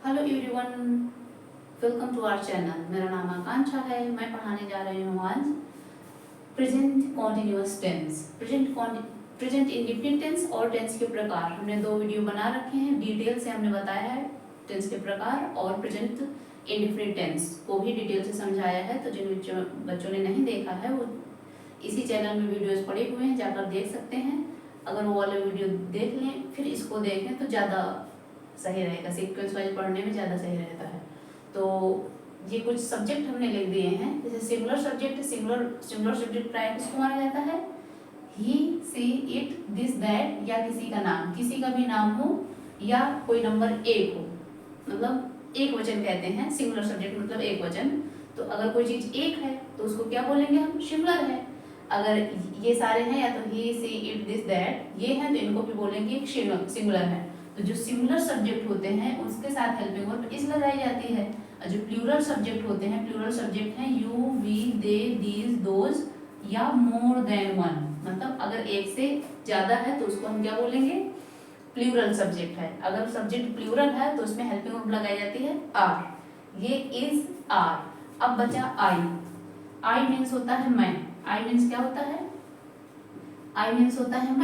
Hello everyone, welcome to our channel. मेरा नाम आकांक्षा है। मैं पढ़ाने जा रही हूँ आज present continuous tense. Present indefinite tense और टेंस के प्रकार। हमने दो वीडियो बना रखे हैं, डिटेल से हमने बताया है टेंस के प्रकार और प्रेजेंट इंडिफिनिट टेंस को भी डिटेल से समझाया है। तो जिन बच्चों ने नहीं देखा है वो इसी चैनल में वीडियोस पड़े हुए हैं, जाकर देख सकते हैं। अगर वो वाले वीडियो देख लें फिर इसको देखें तो ज़्यादा सही रहेगा, सीक्वेंस वाइज पढ़ने में ज़्यादा सही रहता है। तो ये कुछ सब्जेक्ट हमने लिख दिए हैं, जैसे सिंगुलर सब्जेक्ट। सिंगुलर सब्जेक्ट प्राय किसको माना जाता है? ही, सी, इट, दिस, दैट, या किसी का नाम, किसी का भी नाम हो या कोई नंबर एक हो, मतलब एक वचन कहते हैं। सिंगुलर सब्जेक्ट मतलब एक वचन। तो अगर कोई चीज़ एक है तो उसको क्या बोलेंगे हम? सिंगुलर है। अगर ये सारे हैं या तो ही, सी, इट, दिस, दैट ये हैं तो इनको भी बोलेंगे एक सिंगुलर है। तो जो सिंगुलर सब्जेक्ट होते हैं उसके साथ हेल्पिंग वर्ब इज लगाई जाती है। और जो प्लूरल सब्जेक्ट होते हैं, प्लूरल सब्जेक्ट हैं you, we, they, these, those या मोर देन वन। मतलब अगर एक से ज्यादा है तो उसको हम क्या बोलेंगे? प्लूरल सब्जेक्ट है। अगर सब्जेक्ट प्लूरल है तो उसमें हेल्पिंग वर्ब लगाई जाती है आर। ये इज, आर। अब बचा आई। आई मीन्स होता है मैं। आई मीन्स क्या होता है? आई मीन्स होता है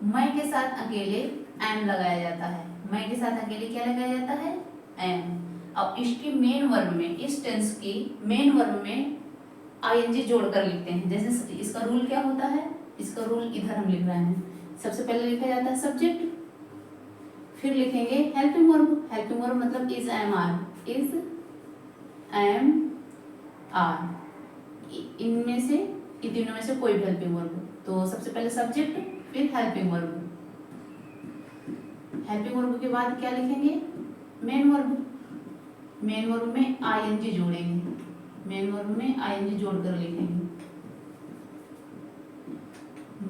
मैं के साथ अकेले एम लगाया जाता है। मैं के साथ अकेले क्या लगाया जाता है? एम। अब इसकी मेन वर्ब में, इस टेंस की मेन वर्ब में आईएनजी जोड़कर लिखते हैं। जैसे इसका रूल क्या होता है? इसका रूल इधर हम लिख रहे हैं। सबसे पहले लिखा जाता है सब्जेक्ट, फिर लिखेंगे हेल्पिंग वर्ब। हेल्पिंग वर्ब मतलब is, am, are. Is, am, are. इनमें से, इन तीनों में से कोई भी हेल्पिंग वर्ब। तो सबसे पहले सब्जेक्ट, फिर हेल्पिंग वर्ब। हेल्पिंग वर्ब के बाद क्या लिखेंगे? Main verb. मेन वर्ब में आईएनजी जोड़ेंगे। मेन वर्ब में आईएनजी जोड़कर लिखेंगे।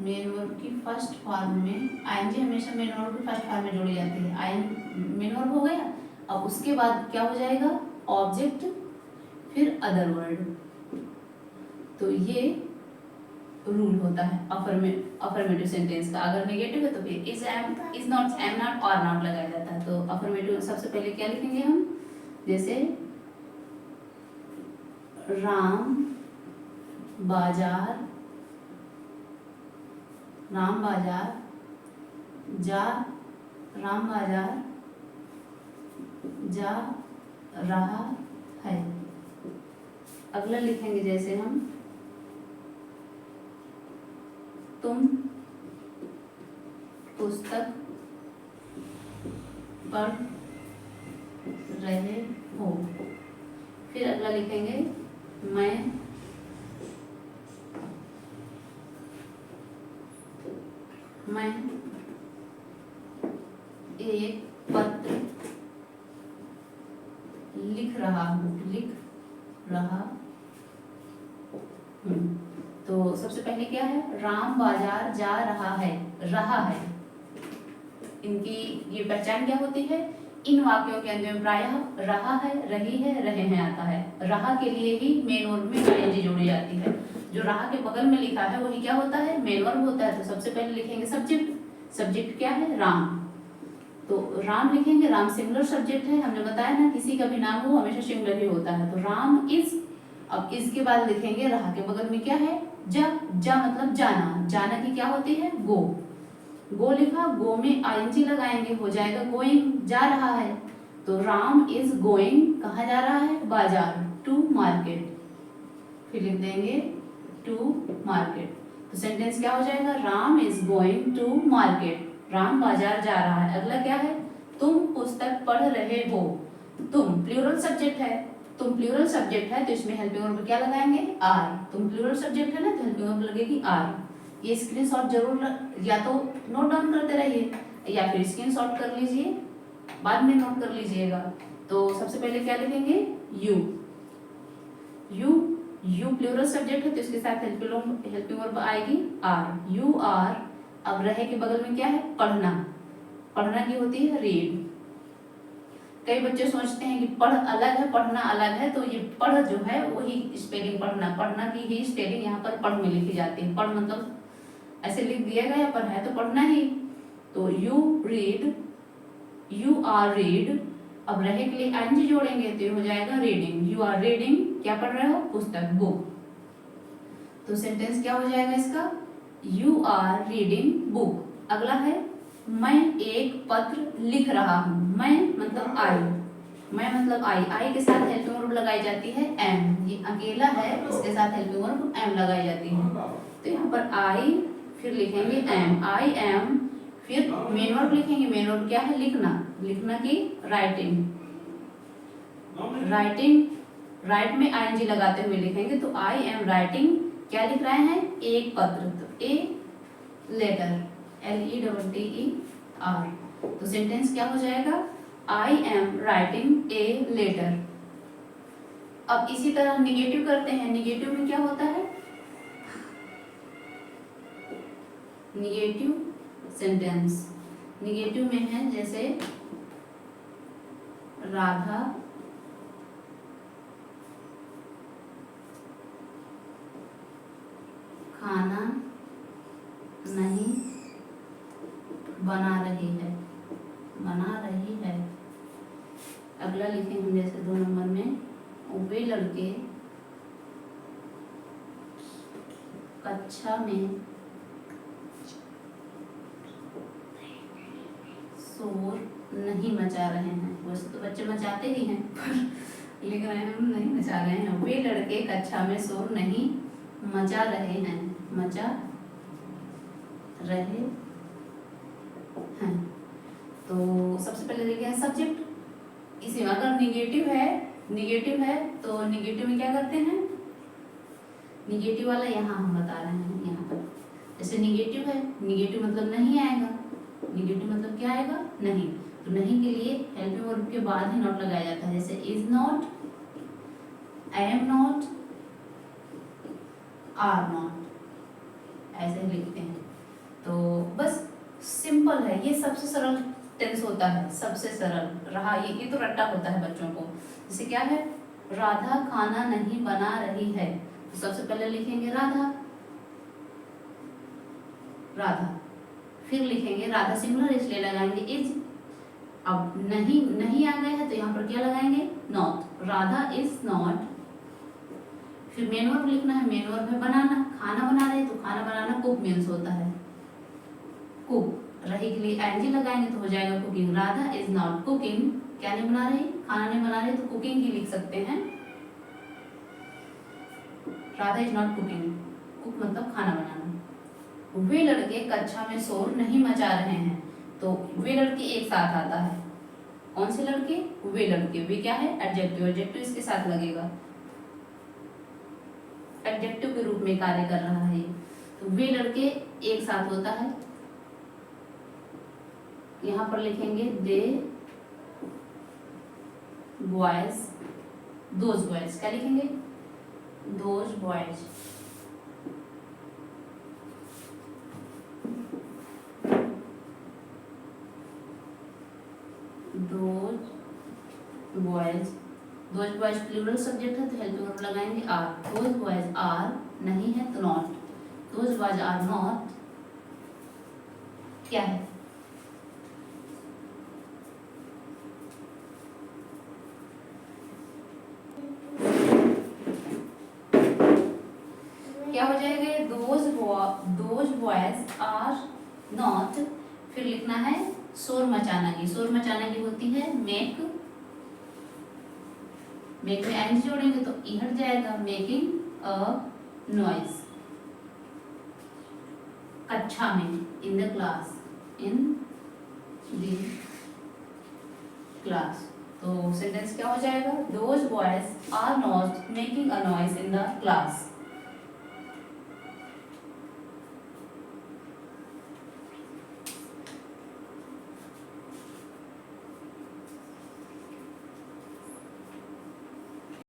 मेन वर्ब की फर्स्ट फॉर्म में आईएनजी हमेशा मेन वर्ब की फर्स्ट फॉर्म में जोड़ी जाती है। मेन वर्ब हो गया। अब उसके बाद क्या हो जाएगा? ऑब्जेक्ट, फिर अदर वर्ड। तो ये रूल होता है अफर्मेटिव सेंटेंस का। अगर नेगेटिव है तो फिर is, am, is not, am not, और नॉट लगाया जाता है। तो अफर्मेटिव सबसे पहले क्या लिखेंगे हम? जैसे राम बाजार, राम बाजार जा, राम बाजार जा रहा है। अगला लिखेंगे जैसे हम तुम पुस्तक पढ़ रहे हो। फिर अगला लिखेंगे मैं एक पत्र लिख रहा हूँ। तो सबसे पहले क्या है? राम बाजार जा रहा है। रहा है, इनकी ये पहचान क्या होती है? इन वाक्यों के अंदर प्रायः रहा है, रही है, रहे हैं आता है। रहा के लिए ही मेन वर्ब में आईएनजी जोड़ी जाती है। जो रहा के बगल में लिखा है वही क्या होता है? मेन वर्ब होता है। तो सबसे पहले लिखेंगे सब्जेक्ट। सब्जेक्ट क्या है? राम। तो राम लिखेंगे। राम सिंगुलर सब्जेक्ट है। हमने बताया ना, किसी का भी नाम हो हमेशा सिंगुलर ही होता है। तो राम इज। अब इसके बाद लिखेंगे रहा के बगल में क्या है? जा। जा मतलब जाना। जाना की क्या होती है? गो। गो लिखा, गो में आईएनजी लगाएंगे, हो जाएगा गोइंग, जा रहा है। तो राम इज गोइंग, कहाँ जा रहा है? बाजार, टू मार्केट। फिर लिख देंगे टू मार्केट। तो सेंटेंस क्या हो जाएगा? Ram is going to market. Ram बाजार जा रहा है। अगला क्या है? तुम पुस्तक पढ़ रहे हो। तुम प्लूरल सब्जेक्ट है। तुम प्लूरल सब्जेक्ट है तो इसमें हेल्पिंग वर्ब क्या लगाएंगे? आर। तुम प्लूरल सब्जेक्ट है ना तो हेल्पिंग वर्ब लगेगी आर। ये स्क्रीनशॉट जरूर या तो नोट डाउन करते रहिए या फिर स्क्रीनशॉट कर लीजिए, बाद में नोट कर लीजिएगा। तो सबसे पहले क्या लिखेंगे? यू। यू प्लूरल सब्जेक्ट है तो इसके साथ हेल्पिंग वर्ब आएगी आर। You are. अब रहे के बगल में क्या है? पढ़ना। पढ़ना की होती है रीड। कई बच्चे सोचते हैं कि पढ़ अलग है, पढ़ना अलग है। तो ये पढ़ जो है वही स्पेलिंग पढ़ना की ही स्पेलिंग यहाँ पर पढ़ में लिखी जाती है। पढ़ मतलब ऐसे लिख दिया गया पर है तो पढ़ना ही। तो you read, you are read. अब रहे के लिए आईएनजी जोड़ेंगे तो ये हो जाएगा रीडिंग, यू आर रीडिंग, क्या पढ़ रहे हो, पुस्तक, बुक। तो सेंटेंस क्या हो जाएगा इसका, यू आर रीडिंग बुक। अगला है मैं एक पत्र लिख रहा हूँ, मैं मतलब आई, मैं मतलब आई के साथ हेल्पिंग वर्ब लगाई जाती है एम, ये अकेला है इसके साथ हेल्पिंग वर्ब एम लगाई जाती है। तो यहाँ पर आई, फिर लिखेंगे एम, आई एम, फिर मेन वर्ब लिखेंगे, मेन वर्ब क्या है, लिखना, लिखना की राइटिंग, राइटिंग, राइट में आईएनजी लगाते हुए लिखेंगे। तो आई एम राइटिंग, क्या लिख रहे हैं, एक पत्र, तो ए लेटर, LETTER। तो सेंटेंस क्या हो जाएगा, I am writing a letter. अब इसी तरह निगेटिव करते हैं, निगेटिव में क्या होता है, निगेटिव सेंटेंस, निगेटिव में है जैसे राधा खाना नहीं बना रही है, बना रही है। अगला लिखेंगे हम जैसे 2 नंबर में, वे लड़के कक्षा में शोर नहीं मचा रहे हैं। वैसे तो बच्चे मचाते ही हैं पर लिख रहे हैं हम नहीं मचा रहे हैं। वे लड़के कक्षा में शोर नहीं मचा रहे हैं, मचा रहे हैं। तो सबसे पहले देखिए सब्जेक्ट, इसी में अगर निगेटिव है तो निगेटिव में क्या करते हैं, निगेटिव वाला यहाँ हम बता रहे हैं, यहाँ पर जैसे निगेटिव है, निगेटिव मतलब नहीं आएगा, निगेटिव मतलब क्या आएगा, नहीं। तो नहीं के लिए हेल्पिंग वर्ब के बाद ही नॉट लगाया जाता है, जैसे is not, am not, are not, ऐसे लिखते हैं। तो बस सिंपल है, ये सबसे सरल टेंस होता है, सबसे सरल रहा। ये तो रट्टा होता है बच्चों को। जैसे क्या है, राधा खाना नहीं बना रही है, तो सबसे पहले लिखेंगे राधा, राधा, फिर लिखेंगे राधा सिंगुलर इसलिए लगाएंगे इज। अब नहीं आ गया है तो यहाँ पर क्या लगाएंगे, नॉट, राधा इज नॉट। फिर मेन वर्ब लिखना है, मेन वर्ब है बनाना, खाना बना रहे तो खाना बनाना कुक मीन्स होता है, कुक। रही के लिए एनजी लगाएंगे तो हो जाएगा cooking, Radha is not cooking, क्या नहीं बना रही, खाना नहीं बना रही, तो कुकिंग ही लिख सकते हैं, Radha is not cooking, cook मतलब खाना बनाना। वे लड़के कक्षा में शोर नहीं मचा रहे हैं, तो वे लड़के एक साथ आता है, कौन से लड़के, वे लड़के, वे क्या है, एडजेक्टिव, एडजेक्टिव इसके साथ लगेगा, एडजेक्टिव के रूप में कार्य कर रहा है। तो वे लड़के एक साथ होता है, यहाँ पर लिखेंगे दे बॉयज, दोज बॉयज, क्या लिखेंगे, those boys. Those boys, those boys plural subject है तो हेल्पिंग वर्ब लगाएंगे आर, दोज बॉयज आर, नहीं है तो not, those boys are not, क्या है, क्या हो जाएगा, दोज बॉयज आर नॉट। फिर लिखना है शोर मचाना की, शोर मचाना की होती है मेक, मेक में एन जोड़ेंगे तो ई हट जाएगा, मेकिंग अ नॉइज, कक्षा में, in the class, in the class. तो सेंटेंस क्या हो जाएगा, those boys are not making a noise in the class.